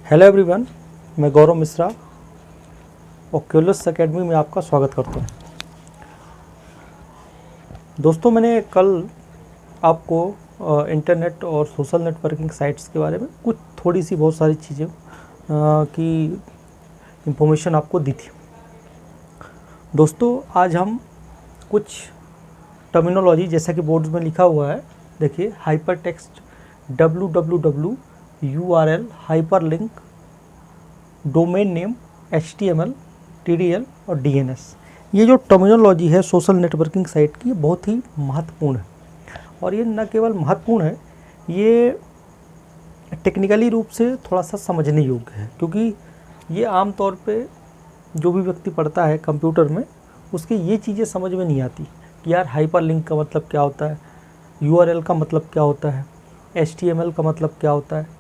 Hello everyone, मैं गौरव Mishra Oculus academy में आपका स्वागत करता हूँ। दोस्तों, मैंने कल आपको इंटरनेट और सोशल नेटवर्किंग साइट्स के बारे में कुछ थोड़ी सी बहुत सारी चीज़ें की इंफॉर्मेशन आपको दी थी। दोस्तों, आज हम कुछ टर्मिनोलॉजी, जैसा कि बोर्ड्स में लिखा हुआ है, देखिए, hyper text, www, URL, hyperlink, domain name, HTML, TDL और DNS। ये जो टर्मिनोलॉजी है सोशल नेटवर्किंग साइट की, बहुत ही महत्वपूर्ण है। और ये न केवल महत्वपूर्ण है, ये टेक्निकली रूप से थोड़ा सा समझने योग्य है, क्योंकि ये आम तौर पे जो भी व्यक्ति पढ़ता है कंप्यूटर में, उसके ये चीज़ें समझ में नहीं आती कि यार हाइपरलिंक का मतलब क्या होता है, URL का मतलब क्या होता है, HTML का मतलब क्या होता है,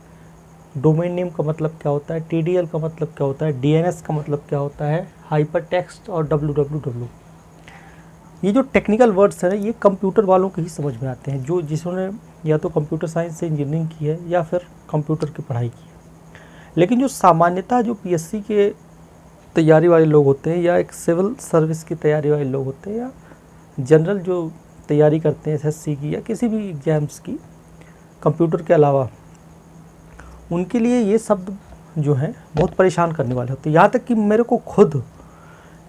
डोमेन नेम का मतलब क्या होता है, TDL का मतलब क्या होता है, DNS का मतलब क्या होता है, हाइपर टेक्स्ट और www। ये जो टेक्निकल वर्ड्स हैं, ये कंप्यूटर वालों के ही समझ में आते हैं, जो जिन्होंने या तो कंप्यूटर साइंस से इंजीनियरिंग की है या फिर कंप्यूटर की पढ़ाई की है। लेकिन जो सामान्यतः जो PSC के तैयारी वाले लोग होते हैं, या एक सिविल सर्विस की तैयारी वाले लोग होते हैं, या जनरल जो तैयारी करते हैं SSC की या किसी भी एग्ज़ाम्स की कंप्यूटर के अलावा, उनके लिए ये शब्द जो हैं बहुत परेशान करने वाले होते हैं। यहाँ तक कि मेरे को खुद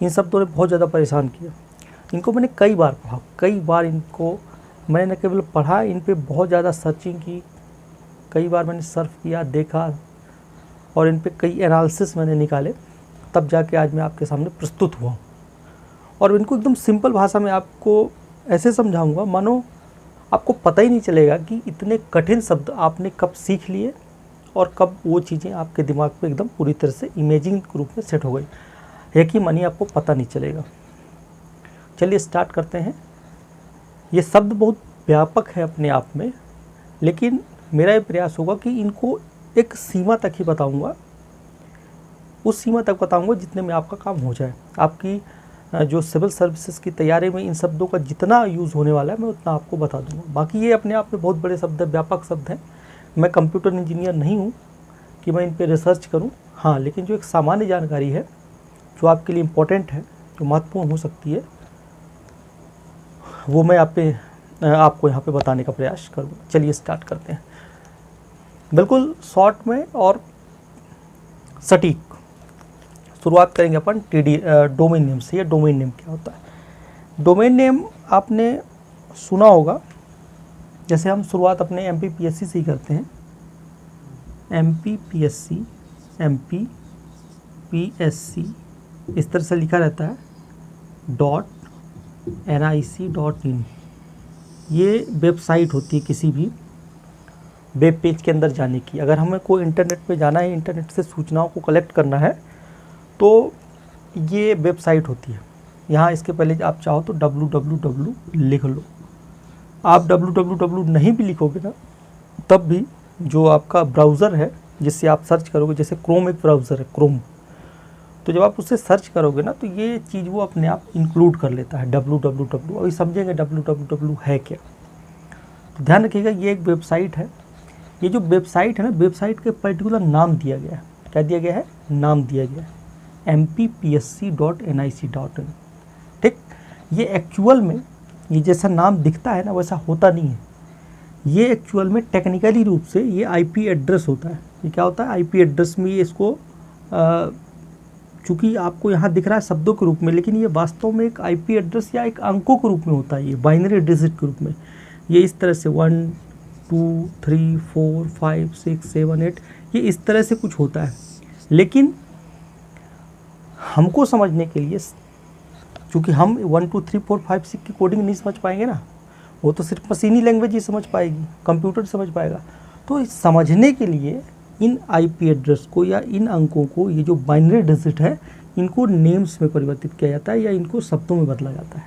इन शब्दों ने बहुत ज़्यादा परेशान किया। इनको मैंने कई बार पढ़ा, कई बार इनको मैंने न केवल पढ़ा, इन पे बहुत ज़्यादा सर्चिंग की, कई बार मैंने सर्फ किया, देखा, और इन पे कई एनालिसिस मैंने निकाले, तब जाके आज मैं आपके सामने प्रस्तुत हुआ हूँ। और इनको एकदम सिंपल भाषा में आपको ऐसे समझाऊँगा मानो आपको पता ही नहीं चलेगा कि इतने कठिन शब्द आपने कब सीख लिए और कब वो चीज़ें आपके दिमाग पे एकदम पूरी तरह से इमेजिंग के रूप में सेट हो गई। यकीन मानिए, आपको पता नहीं चलेगा। चलिए स्टार्ट करते हैं। ये शब्द बहुत व्यापक है अपने आप में, लेकिन मेरा ये प्रयास होगा कि इनको एक सीमा तक ही बताऊंगा, उस सीमा तक बताऊंगा जितने में आपका काम हो जाए। आपकी जो सिविल सर्विसेज की तैयारी में इन शब्दों का जितना यूज़ होने वाला है, मैं उतना आपको बता दूंगा। बाकी ये अपने आप में बहुत बड़े शब्द हैं, व्यापक शब्द हैं। मैं कंप्यूटर इंजीनियर नहीं हूँ कि मैं इन पे रिसर्च करूँ। हाँ, लेकिन जो एक सामान्य जानकारी है, जो आपके लिए इम्पोर्टेंट है, जो महत्वपूर्ण हो सकती है, वो मैं आपको यहाँ पे बताने का प्रयास करूँगा। चलिए स्टार्ट करते हैं, बिल्कुल शॉर्ट में और सटीक। शुरुआत करेंगे अपन डोमेन नेम से। या डोमेन नेम क्या होता है? डोमेन नेम आपने सुना होगा, जैसे हम शुरुआत अपने MPPSC से ही करते हैं। MPPSC, MPPSC इस तरह से लिखा रहता है .nic.in। ये वेबसाइट होती है किसी भी वेब पेज के अंदर जाने की। अगर हमें कोई इंटरनेट पे जाना है, इंटरनेट से सूचनाओं को कलेक्ट करना है, तो ये वेबसाइट होती है। यहाँ इसके पहले आप चाहो तो www लिख लो। आप www नहीं भी लिखोगे ना, तब भी जो आपका ब्राउज़र है जिससे आप सर्च करोगे, जैसे क्रोम एक ब्राउज़र है, क्रोम, तो जब आप उससे सर्च करोगे ना, तो ये चीज़ वो अपने आप इंक्लूड कर लेता है www। अभी समझेंगे www है क्या। तो ध्यान रखिएगा, ये एक वेबसाइट है। ये जो वेबसाइट है ना, वेबसाइट के पर्टिकुलर नाम दिया गया है। क्या दिया गया है? नाम दिया गया है MPPSC.nic.in। ठीक, ये एक्चुअल में ये जैसा नाम दिखता है ना, वैसा होता नहीं है। ये एक्चुअल में टेक्निकली रूप से ये IP एड्रेस होता है। ये क्या होता है? IP एड्रेस में ये इसको चूँकि आपको यहाँ दिख रहा है शब्दों के रूप में, लेकिन ये वास्तव में एक IP एड्रेस या एक अंकों के रूप में होता है। ये बाइनरी डिजिट के रूप में, ये इस तरह से 1 2 3 4 5 6 7 8, ये इस तरह से कुछ होता है। लेकिन हमको समझने के लिए, चूँकि हम 1 2 3 4 5 6 की कोडिंग नहीं समझ पाएंगे ना, वो तो सिर्फ मशीनी लैंग्वेज ही समझ पाएगी, कंप्यूटर समझ पाएगा। तो समझने के लिए इन IP एड्रेस को या इन अंकों को, ये जो बाइनरी डिजिट है, इनको नेम्स में परिवर्तित किया जाता है या इनको शब्दों में बदला जाता है।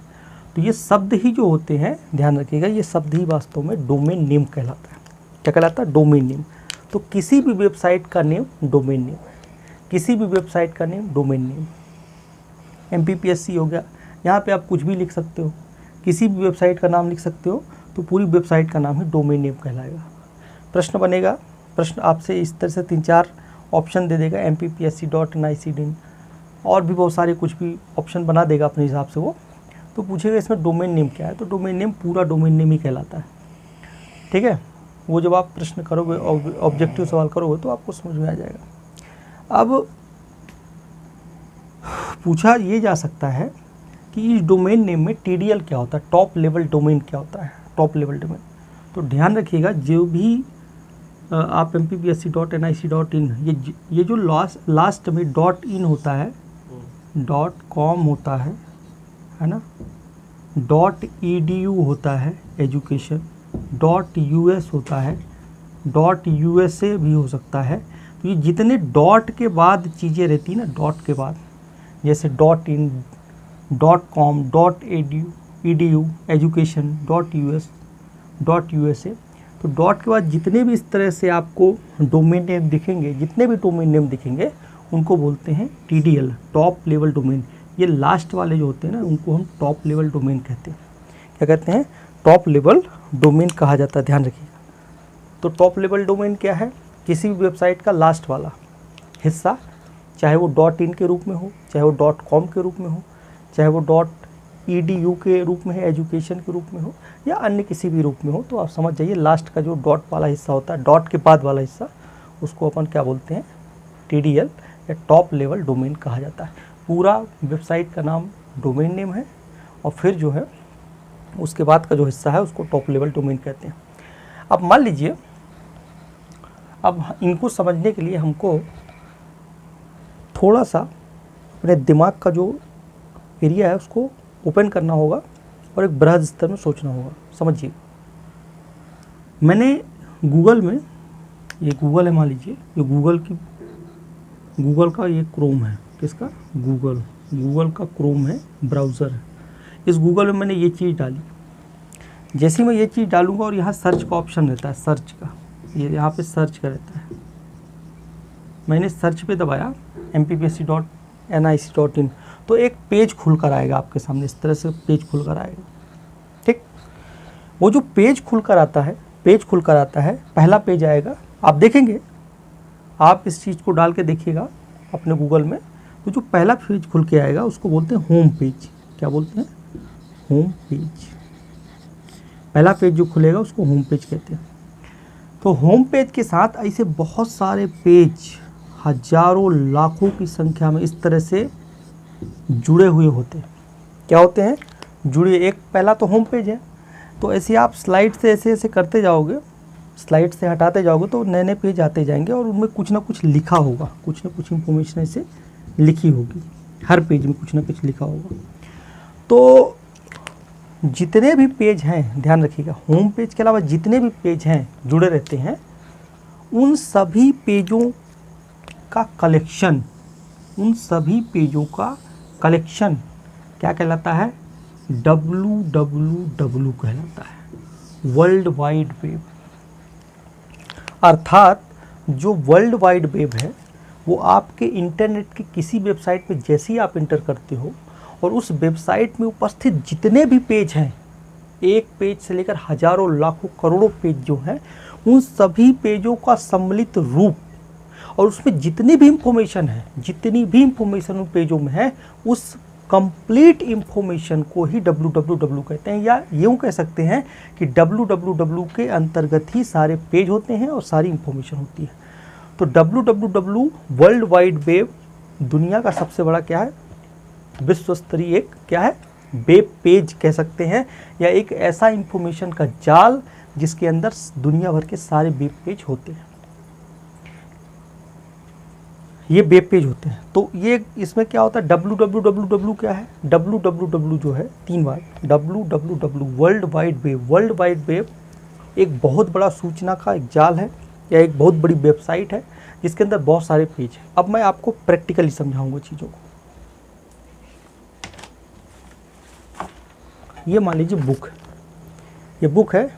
तो ये शब्द ही जो होते हैं, ध्यान रखिएगा, ये शब्द ही वास्तव में डोमेन नेम कहलाता है। क्या कहलाता है? Domain name. तो किसी भी वेबसाइट का नेम डोमेन नेम है, किसी भी वेबसाइट का नेम डोमेन नेम। MPPSC हो गया, यहाँ पे आप कुछ भी लिख सकते हो, किसी भी वेबसाइट का नाम लिख सकते हो, तो पूरी वेबसाइट का नाम ही डोमेन नेम कहलाएगा। प्रश्न बनेगा, प्रश्न आपसे इस तरह से 3-4 ऑप्शन दे देगा MPPSC.nic.in और भी बहुत सारे कुछ भी ऑप्शन बना देगा अपने हिसाब से वो। तो पूछेगा इसमें डोमेन नेम क्या है, तो डोमेन नेम पूरा डोमेन नेम ही कहलाता है। ठीक है, वो जब आप प्रश्न करोगे, ऑब्जेक्टिव सवाल करोगे तो आपको समझ में आ जाएगा। अब पूछा ये जा सकता है कि इस डोमेन नेम में TDL क्या होता है, टॉप लेवल डोमेन क्या होता है, टॉप लेवल डोमेन। तो ध्यान रखिएगा, जो भी आप MPPSC.nic.in ये जो लास्ट में .in होता है, .com होता है ना, .edu होता है एजुकेशन, .us होता है, .usa भी हो सकता है। तो ये जितने डॉट के बाद चीज़ें रहती हैं ना, डॉट के बाद, जैसे .in, .com, .edu education, .us, .usa, तो डॉट के बाद जितने भी इस तरह से आपको डोमेन नेम दिखेंगे, जितने भी डोमेन नेम दिखेंगे उनको बोलते हैं TDL, टॉप लेवल डोमेन। ये लास्ट वाले जो होते हैं ना, उनको हम टॉप लेवल डोमेन कहते हैं। क्या कहते हैं? टॉप लेवल डोमेन कहा जाता है, ध्यान रखिएगा। तो टॉप लेवल डोमेन क्या है? किसी भी वेबसाइट का लास्ट वाला हिस्सा, चाहे वो .in के रूप में हो, चाहे वो .com के रूप में हो, चाहे वो .edu के रूप में है, एजुकेशन के रूप में हो, या अन्य किसी भी रूप में हो। तो आप समझ जाइए, लास्ट का जो डॉट वाला हिस्सा होता है, डॉट के बाद वाला हिस्सा, उसको अपन क्या बोलते हैं? TDL या टॉप लेवल डोमेन कहा जाता है। पूरा वेबसाइट का नाम डोमेन नेम है, और फिर जो है उसके बाद का जो हिस्सा है उसको टॉप लेवल डोमेन कहते हैं। अब मान लीजिए, अब इनको समझने के लिए हमको थोड़ा सा अपने दिमाग का जो एरिया है उसको ओपन करना होगा और एक बृहद स्तर में सोचना होगा। समझिए, मैंने गूगल में, ये गूगल है मान लीजिए, ये गूगल का ये क्रोम है, किसका? गूगल का क्रोम है, ब्राउज़र है। इस गूगल में मैंने ये चीज़ डाली, जैसे मैं ये चीज़ डालूंगा और यहाँ सर्च का ऑप्शन रहता है, सर्च का, ये यहाँ पे सर्च का रहता है, मैंने सर्च पे दबाया MPPSC.nic.in, तो एक पेज खुल कर आएगा आपके सामने, इस तरह से पेज खुल कर आएगा। ठीक, वो जो पेज खुल कर आता है, पहला पेज आएगा, आप देखेंगे, आप इस चीज़ को डाल के देखिएगा अपने गूगल में, तो जो पहला पेज खुल के आएगा उसको बोलते हैं होम पेज। क्या बोलते हैं? Home page. पहला पेज जो खुलेगा उसको होम पेज कहते हैं। तो होम पेज के साथ ऐसे बहुत सारे पेज, हजारों लाखों की संख्या में इस तरह से जुड़े हुए होते हैं। क्या होते हैं? जुड़े। एक पहला तो होम पेज है, तो ऐसे आप स्लाइड से ऐसे करते जाओगे, स्लाइड से हटाते जाओगे तो नए नए पेज आते जाएंगे, और उनमें कुछ ना कुछ लिखा होगा, कुछ ना कुछ इंफॉर्मेशन ऐसे लिखी होगी, हर पेज में कुछ ना कुछ लिखा होगा। तो जितने भी पेज हैं, ध्यान रखिएगा, होम पेज के अलावा जितने भी पेज हैं जुड़े रहते हैं, उन सभी पेजों का कलेक्शन, क्या कहलाता है? WWW कहलाता है, वर्ल्ड वाइड वेब। अर्थात जो वर्ल्ड वाइड वेब है वो आपके इंटरनेट की किसी वेबसाइट पे जैसे ही आप इंटर करते हो, और उस वेबसाइट में उपस्थित जितने भी पेज हैं, एक पेज से लेकर हजारों लाखों करोड़ों पेज जो हैं, उन सभी पेजों का सम्मिलित रूप, और उसमें जितनी भी इंफॉर्मेशन उन पेजों में है, उस कंप्लीट इंफॉर्मेशन को ही WWW कहते हैं। या यूँ कह सकते हैं कि WWW के अंतर्गत ही सारे पेज होते हैं और सारी इंफॉर्मेशन होती है। तो WWW वर्ल्ड वाइड वेब दुनिया का सबसे बड़ा क्या है? विश्व स्तरीय एक क्या है? वेब पेज कह सकते हैं, या एक ऐसा इंफॉर्मेशन का जाल जिसके अंदर दुनिया भर के सारे वेब पेज होते हैं, ये वेब पेज होते हैं। तो ये इसमें क्या होता है? WWW क्या है? WWW जो है 3 बार WWW world wide web. World wide web एक बहुत बड़ा सूचना का एक जाल है, या एक बहुत बड़ी वेबसाइट है जिसके अंदर बहुत सारे पेज हैं। अब मैं आपको प्रैक्टिकली समझाऊंगा चीज़ों को। ये मान लीजिए बुक है, ये बुक है,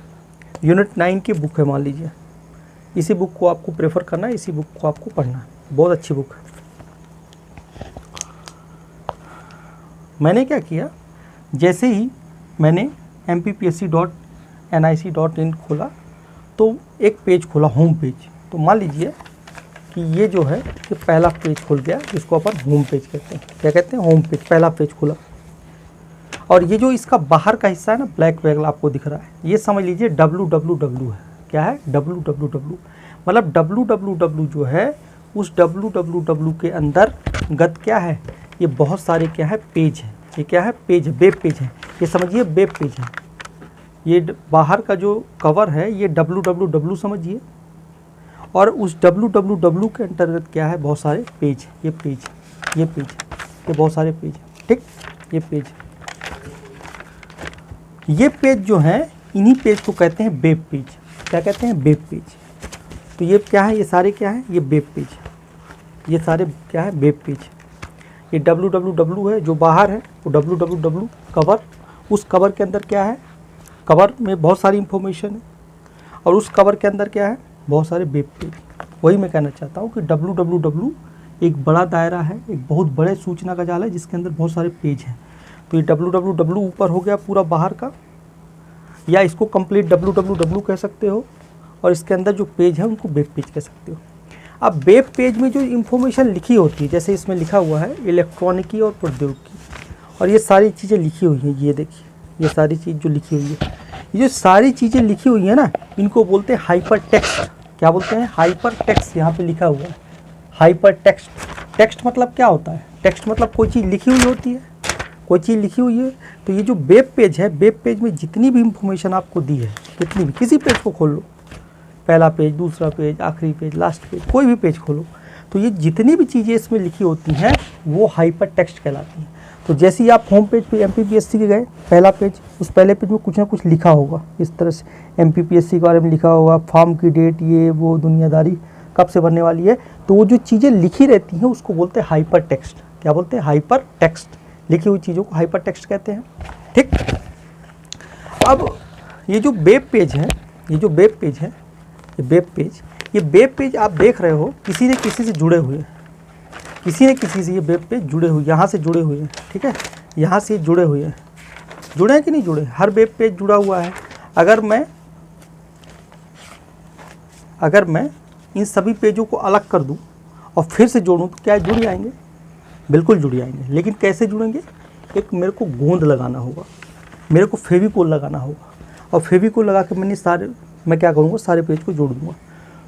यूनिट 9 की बुक है मान लीजिए। इसी बुक को आपको प्रेफर करना है, इसी बुक को आपको पढ़ना है, बहुत अच्छी बुक है। मैंने क्या किया, जैसे ही मैंने MPPSC.nic.in खोला तो एक पेज खोला, होम पेज। तो मान लीजिए कि ये जो है ये पहला पेज खुल गया, जिसको अपन होम पेज कहते हैं। क्या कहते हैं? होम पेज, पहला पेज खुला। और ये जो इसका बाहर का हिस्सा है ना, ब्लैक बैग आपको दिख रहा है, ये समझ लीजिए www है। क्या है? www। मतलब www जो है, उस www के अंदर गत क्या है, ये बहुत सारे क्या है, पेज है। ये क्या है? पेज है, वेब पेज है। ये समझिए वेब पेज है। ये बाहर का जो कवर है ये www समझिए, और उस www के अंतर्गत क्या है, बहुत सारे पेज। ये पेज, ये पेज, ये बहुत सारे पेज, ठीक। ये पेज, ये पेज जो है, इन्हीं पेज को कहते हैं वेब पेज। क्या कहते हैं? Web page. तो ये क्या है? ये सारे क्या है? ये वेब पेज। ये सारे क्या है? Web page. ये www है जो बाहर है, वो www कवर। उस कवर के अंदर क्या है? कवर में बहुत सारी इंफॉर्मेशन है, और उस कवर के अंदर क्या है? बहुत सारे वेब पेज। वही मैं कहना चाहता हूँ कि www एक बड़ा दायरा है, एक बहुत बड़े सूचना का जाल है, जिसके अंदर बहुत सारे पेज हैं। तो ये www ऊपर हो गया पूरा बाहर का, या इसको कंप्लीट www कह सकते हो, और इसके अंदर जो पेज है उनको वेब पेज कह सकते हो। अब वेब पेज में जो इंफॉर्मेशन लिखी होती है, जैसे इसमें लिखा हुआ है इलेक्ट्रॉनिकी और प्रौद्योगिकी, और ये सारी चीज़ें लिखी हुई हैं। ये देखिए, ये सारी चीज़ जो लिखी हुई है, ये जो सारी चीज़ें लिखी हुई है ना, इनको बोलते हैं हाइपर टेक्स्ट। क्या बोलते हैं? Hyper text. यहाँ पे लिखा हुआ है हाइपर टेक्स्ट। टेक्स्ट मतलब क्या होता है? टेक्स्ट मतलब कोई चीज़ लिखी हुई होती है, कोई चीज़ लिखी हुई है। तो ये जो वेब पेज है, वेब पेज में जितनी भी इंफॉर्मेशन आपको दी है, जितनी भी, किसी पेज को खोल लो, पहला पेज, दूसरा पेज, आखिरी पेज, लास्ट पेज, कोई भी पेज खोलो, तो ये जितनी भी चीज़ें इसमें लिखी होती हैं वो हाइपर टेक्स्ट कहलाती हैं। तो जैसे ही आप होम पेज पे MPPSC के गए, पहला पेज, उस पहले पेज में कुछ ना कुछ लिखा होगा, इस तरह से MPPSC के बारे में लिखा होगा, फॉर्म की डेट, ये वो दुनियादारी, कब से बनने वाली है। तो वो जो चीज़ें लिखी रहती हैं उसको बोलते हैं हाइपर टेक्स्ट। क्या बोलते हैं? Hyper text. लिखी हुई चीज़ों को हाइपर टेक्स्ट कहते हैं, ठीक। अब ये जो वेब पेज है, ये जो वेब पेज है, ये वेब पेज, ये वेब पेज आप देख रहे हो, किसी न किसी से जुड़े हुए हैं, किसी न किसी से ये वेब पेज जुड़े हुए, यहाँ से जुड़े हुए हैं, ठीक है, यहाँ से जुड़े हुए हैं। जुड़े हैं कि नहीं जुड़े? हर वेब पेज जुड़ा हुआ है। अगर मैं इन सभी पेजों को अलग कर दूं और फिर से जोड़ूं तो क्या जुड़ जाएंगे? बिल्कुल जुड़ जाएंगे। लेकिन कैसे जुड़ेंगे? एक मेरे को गोंद लगाना होगा, मेरे को फेविकोल लगाना होगा, और फेविकोल लगा के मैं क्या करूँगा? सारे पेज को जोड़ दूँगा।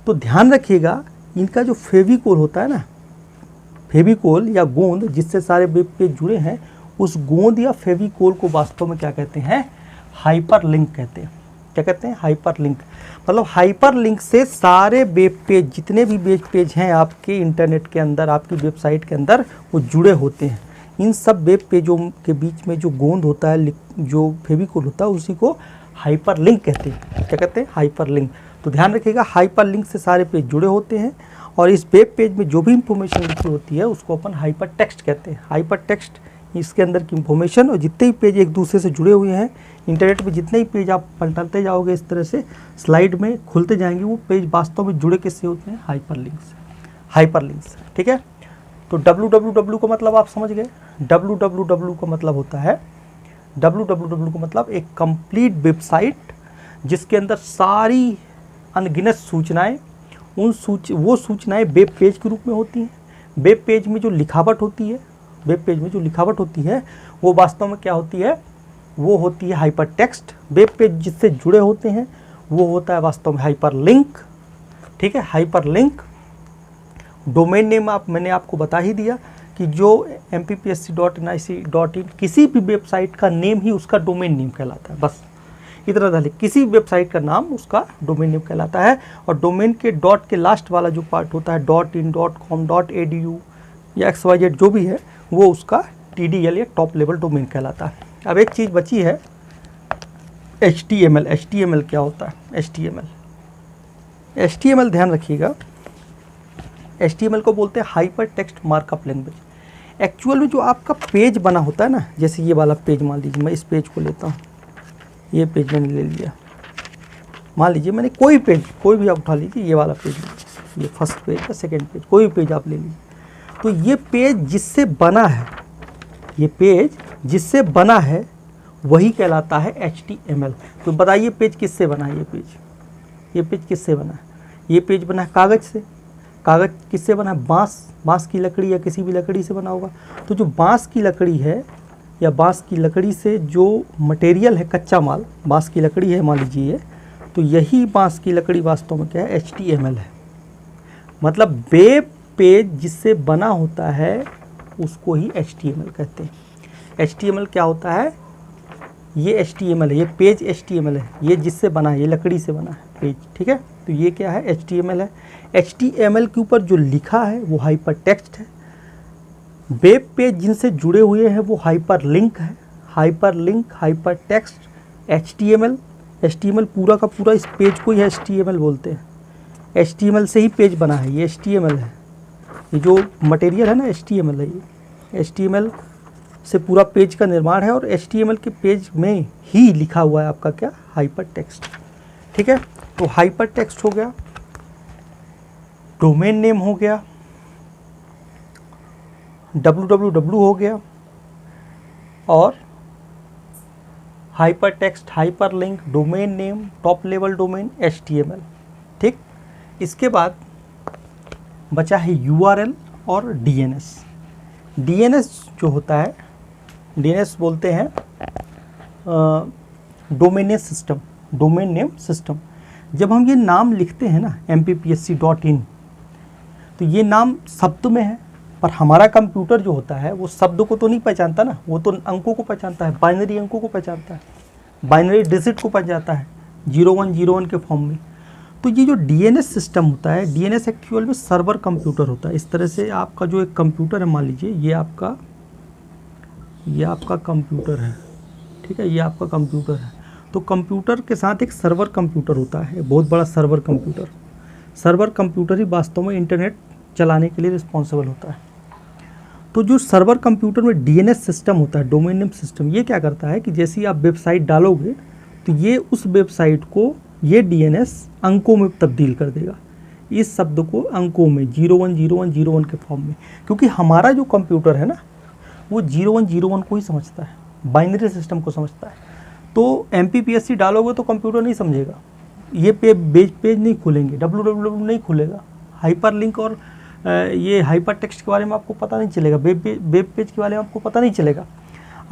तो ध्यान रखिएगा, इनका जो फेविकोल होता है ना, फेविकोल या गोंद जिससे सारे वेब पेज जुड़े हैं, उस गोंद या फेविकोल को वास्तव में क्या कहते हैं? हाइपर लिंक कहते हैं। क्या कहते हैं? Hyper link. मतलब हाइपर लिंक से सारे वेब पेज, जितने भी वेब पेज हैं आपके इंटरनेट के अंदर, आपकी वेबसाइट के अंदर, वो जुड़े होते हैं। इन सब वेब पेजों के बीच में जो गोंद होता है, जो फेविकोल होता है, उसी को हाइपर लिंक कहते हैं। क्या कहते हैं? Hyper link. तो ध्यान रखिएगा, हाइपर लिंक से सारे पेज जुड़े होते हैं, और इस वेब पेज में जो भी इंफॉर्मेशन लिखी होती है उसको अपन हाइपर टेक्स्ट कहते हैं। हाइपर टेक्स्ट इसके अंदर की इंफॉर्मेशन, और जितने ही पेज एक दूसरे से जुड़े हुए हैं इंटरनेट में, जितने ही पेज आप पलटते जाओगे इस तरह से स्लाइड में खुलते जाएंगे, वो पेज वास्तव में जुड़े किससे होते हैं? हाइपर लिंक से। हाइपर लिंक से, ठीक है। तो www का मतलब आप समझ गए। www का मतलब होता है, www का मतलब एक कंप्लीट वेबसाइट जिसके अंदर सारी अनगिनत सूचनाएं, वो सूचनाएं वेब पेज के रूप में होती हैं। वेब पेज में जो लिखावट होती है, वेब पेज में जो लिखावट होती है वो वास्तव में क्या होती है? वो होती है हाइपर टेक्स्ट। वेब पेज जिससे जुड़े होते हैं वो होता है वास्तव में हाइपर लिंक, ठीक है। Hyper link. डोमेन नेम मैंने आपको बता ही दिया कि जो MPPSC.nic.in किसी भी वेबसाइट का नेम ही उसका डोमेन नेम कहलाता है। बस इतना था, किसी वेबसाइट का नाम उसका डोमेन नेम कहलाता है। और डोमेन के डॉट के लास्ट वाला जो पार्ट होता है, .in, .com, .edu या XYZ जो भी है, वो उसका TDL या टॉप लेवल डोमेन कहलाता है। अब एक चीज़ बची है, HTML। HTML क्या होता है? HTML ध्यान रखिएगा, HTML को बोलते हैं hyper text markup language. Actual में जो आपका पेज बना होता है ना, जैसे ये वाला पेज, मान लीजिए मैं इस पेज को लेता हूँ, ये पेज मैंने ले लिया, मान लीजिए मैंने कोई भी आप उठा लीजिए, ये वाला पेज, ये फर्स्ट पेज या सेकेंड पेज, कोई भी पेज आप ले लीजिए। तो ये पेज जिससे बना है, ये पेज जिससे बना है वही कहलाता है HTML। तो बताइए पेज किससे बना है? ये पेज किससे बना है? ये पेज बना है कागज़ से। कागज़ किससे बना है? बांस की लकड़ी या किसी भी लकड़ी से बना होगा। तो जो बांस की लकड़ी है या बांस की लकड़ी से जो मटेरियल है, कच्चा माल बांस की लकड़ी है मान लीजिए, तो यही बांस की लकड़ी वास्तव में क्या है? HTML है। मतलब वेब पेज जिससे बना होता है उसको ही HTML कहते हैं। HTML क्या होता है? ये HTML है, ये पेज HTML है, ये जिससे बना है, ये लकड़ी से बना है पेज, ठीक है। तो ये क्या है? HTML है। HTML के ऊपर जो लिखा है वो हाइपर टेक्स्ट है। वेब पेज जिनसे जुड़े हुए हैं वो हाइपर लिंक है। Hyper link, hyper text, HTML पूरा का पूरा इस पेज को ही HTML बोलते हैं। HTML से ही पेज बना है, ये HTML है। ये जो मटेरियल है ना HTML है, ये HTML से पूरा पेज का निर्माण है और HTML के पेज में ही लिखा हुआ है आपका क्या? हाइपर टेक्स्ट, ठीक है। तो हाइपर टेक्स्ट हो गया, डोमेन नेम हो गया, www हो गया, और hyper text, hyper link, domain name, top level domain, HTML, ठीक। इसके बाद बचा है URL और DNS। DNS जो होता है, DNS बोलते हैं domain name system, domain name system. जब हम ये नाम लिखते हैं ना MPPSC.in, तो ये नाम शब्द में है, पर हमारा कंप्यूटर जो होता है वो शब्द को तो नहीं पहचानता ना, वो तो अंकों को पहचानता है, बाइनरी अंकों को पहचानता है, बाइनरी डिजिट को पहचानता है 0101 के फॉर्म में। तो ये जो DNS सिस्टम होता है, DNS एक्चुअल में सर्वर कंप्यूटर होता है। इस तरह से आपका जो एक कंप्यूटर है, मान लीजिए ये आपका कंप्यूटर है, ठीक है, ये आपका कंप्यूटर है। तो कंप्यूटर के साथ एक सर्वर कंप्यूटर होता है, बहुत बड़ा सर्वर कंप्यूटर। सर्वर कंप्यूटर ही वास्तव में इंटरनेट चलाने के लिए रिस्पॉन्सिबल होता है। तो जो सर्वर कंप्यूटर में DNS सिस्टम होता है, डोमेन नेम सिस्टम, ये क्या करता है कि जैसे ही आप वेबसाइट डालोगे तो ये उस वेबसाइट को ये DNS अंकों में तब्दील कर देगा, इस शब्द को अंकों में 010101 के फॉर्म में। क्योंकि हमारा जो कंप्यूटर है ना वो 0101 को ही समझता है, बाइनरी सिस्टम को समझता है। तो MPPSC डालोगे तो कंप्यूटर नहीं समझेगा, ये पेज नहीं खुलेंगे, www नहीं खुलेगा, हाइपर लिंक और ये हाइपर टेक्स्ट के बारे में आपको पता नहीं चलेगा, वेब पेज के बारे में आपको पता नहीं चलेगा।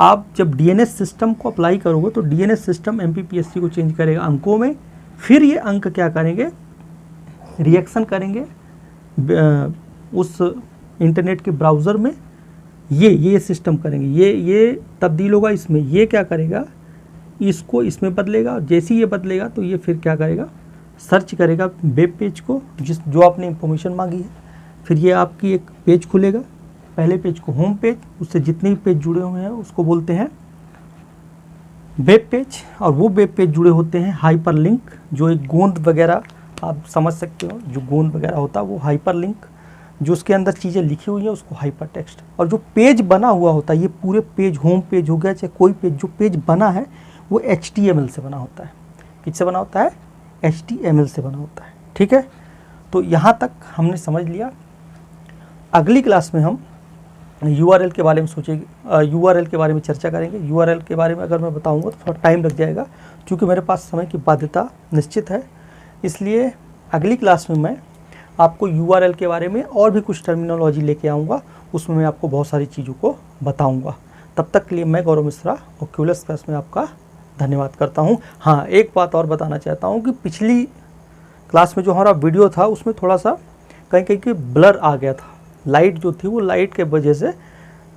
आप जब DNS सिस्टम को अप्लाई करोगे तो DNS सिस्टम MPPSC को चेंज करेगा अंकों में, फिर ये अंक क्या करेंगे? रिएक्शन करेंगे उस इंटरनेट के ब्राउज़र में, ये सिस्टम करेंगे, ये तब्दील होगा इसमें, ये क्या करेगा? इसको इसमें बदलेगा। जैसे ही ये बदलेगा तो ये फिर क्या करेगा? सर्च करेगा वेब पेज को जो आपने इंफॉर्मेशन मांगी है। फिर ये आपकी एक पेज खुलेगा, पहले पेज को होम पेज, उससे जितने भी पेज जुड़े हुए हैं उसको बोलते हैं वेब पेज, और वो वेब पेज जुड़े होते हैं हाइपर लिंक। जो एक गोंद वगैरह आप समझ सकते हो, जो गोंद वगैरह होता है वो हाइपर लिंक, जो उसके अंदर चीज़ें लिखी हुई हैं उसको हाइपर टेक्स्ट। और जो पेज बना हुआ होता है, ये पूरे पेज, होम पेज हो गया चाहे कोई पेज, जो पेज बना है वो HTML से बना होता है। किससे बना होता है? HTML से बना होता है, ठीक है। तो यहाँ तक हमने समझ लिया। अगली क्लास में हम URL के बारे में सोचेंगे, URL के बारे में चर्चा करेंगे। URL के बारे में अगर मैं बताऊंगा तो थोड़ा टाइम लग जाएगा, क्योंकि मेरे पास समय की बाध्यता निश्चित है। इसलिए अगली क्लास में मैं आपको URL के बारे में और भी कुछ टर्मिनोलॉजी लेके आऊँगा, उसमें मैं आपको बहुत सारी चीज़ों को बताऊँगा। तब तक के लिए मैं गौरव मिश्रा ओक्यूलस क्लास में आपका धन्यवाद करता हूँ। हाँ, एक बात और बताना चाहता हूँ कि पिछली क्लास में जो हमारा वीडियो था उसमें थोड़ा सा कहीं ब्लर आ गया था। लाइट जो थी वो लाइट के वजह से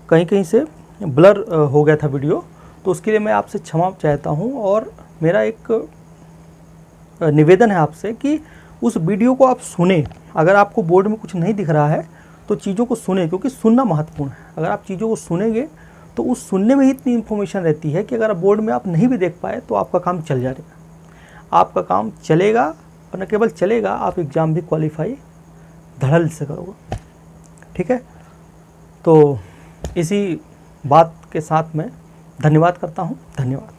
कहीं से ब्लर हो गया था वीडियो, तो उसके लिए मैं आपसे क्षमा चाहता हूँ। और मेरा एक निवेदन है आपसे कि उस वीडियो को आप सुने। अगर आपको बोर्ड में कुछ नहीं दिख रहा है तो चीज़ों को सुने, क्योंकि सुनना महत्वपूर्ण है। अगर आप चीज़ों को सुनेंगे तो उस सुनने में ही इतनी इन्फॉर्मेशन रहती है कि अगर बोर्ड में आप नहीं भी देख पाए तो आपका काम चल जाएगा, आपका काम चलेगा, और न केवल चलेगा, आप एग्ज़ाम भी क्वालिफाई धड़ल्ले से करोगे, ठीक है। तो इसी बात के साथ मैं धन्यवाद करता हूँ। धन्यवाद।